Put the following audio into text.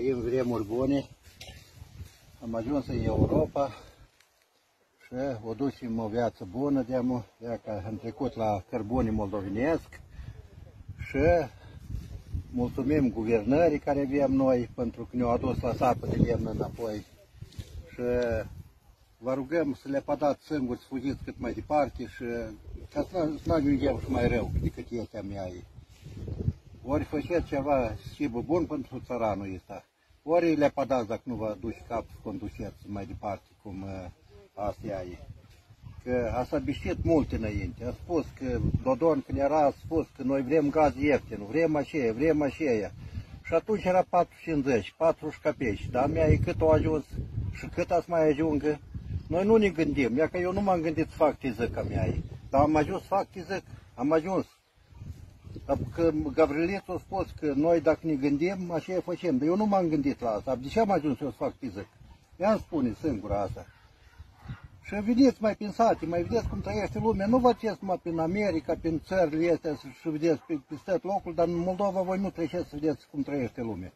Trăim vremuri bune, am ajuns în Europa și o ducem o viață bună, că am trecut la cărbunii moldovenesc și mulțumim guvernării care avem noi pentru că ne-au adus la sapă de lemn înapoi și vă rugăm să le pădați singuri, să fugiți cât mai departe și ca să nu ajungem și mai rău decât este a mea. Ori faceți ceva șibă bun pentru țăranul ăsta, ori le pădați dacă nu vă duci cap să conduceți mai departe cum asta e. Că a s-a mult înainte, a spus că Dodon când era a spus că noi vrem gaz ieftin, vrem aceea. Și atunci era 4,50, 40 capeci, dar mea e cât au ajuns și cât a să mai ajungă. Noi nu ne gândim, că eu nu m-am gândit să fac tizic a mea, dar am ajuns să fac tizic, am ajuns. Că Gavrilițu a spus că noi dacă ne gândim, așa facem, dar eu nu m-am gândit la asta, de ce am ajuns eu să fac tizic? I-am spune singura asta. Și vedeți mai prin sate, mai vedeți cum trăiește lumea, nu vă treceți numai prin America, prin țările astea și vedeți peste tot locul, dar în Moldova voi nu treceți să vedeți cum trăiește lumea.